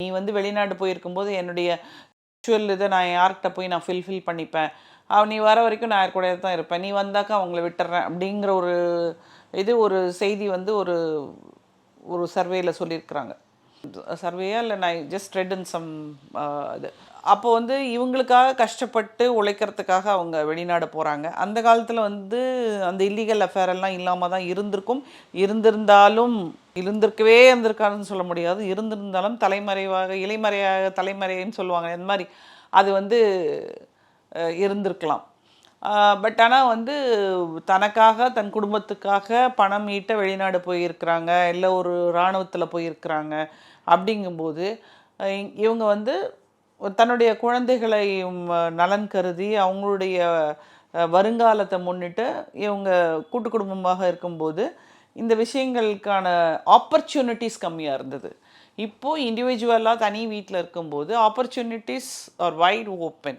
நீ வந்து வெளிநாடு போயிருக்கும்போது என்னுடைய ஆக்சுவல் இதை நான் யார்கிட்ட போய் நான் ஃபில்ஃபில் பண்ணிப்பேன். நீ வர வரைக்கும் நான் யார் கூடயே தான் இருப்பேன். நீ வந்தாக்கா அவங்கள விட்டுறேன் அப்படிங்கிற ஒரு செய்தி வந்து ஒரு ஒரு சர்வேல சொல்லியிருக்கிறாங்க. சர்வேயா இல்லை நான் ஜஸ்ட் ரெட் இன் சம் இது. அப்போ வந்து இவங்களுக்காக கஷ்டப்பட்டு உழைக்கிறதுக்காக அவங்க வெளிநாடு போகிறாங்க. அந்த காலத்தில் வந்து அந்த இல்லீகல் அஃபேர் எல்லாம் இல்லாமல் தான் இருந்திருக்கும். இருந்திருக்கவே இருந்திருக்காருன்னு சொல்ல முடியாது. இருந்திருந்தாலும் தலைமறைன்னு சொல்லுவாங்க. இந்த மாதிரி அது வந்து இருந்திருக்கலாம். பட் ஆனால் வந்து தனக்காக தன் குடும்பத்துக்காக பணம் ஈட்ட வெளிநாடு போயிருக்கிறாங்க, இல்லை ஒரு இராணுவத்தில் போயிருக்கிறாங்க. அப்படிங்கும்போது இவங்க வந்து தன்னுடைய குழந்தைகளை நலன் கருதி அவங்களுடைய வருங்காலத்தை முன்னிட்டு இவங்க கூட்டு குடும்பமாக இருக்கும்போது இந்த விஷயங்களுக்கான ஆப்பர்ச்சுனிட்டிஸ் கம்மியாக இருந்தது. இப்போது இண்டிவிஜுவலாக தனி வீட்டில் இருக்கும்போது ஆப்பர்ச்சுனிட்டிஸ் ஆர் வைட் ஓப்பன்.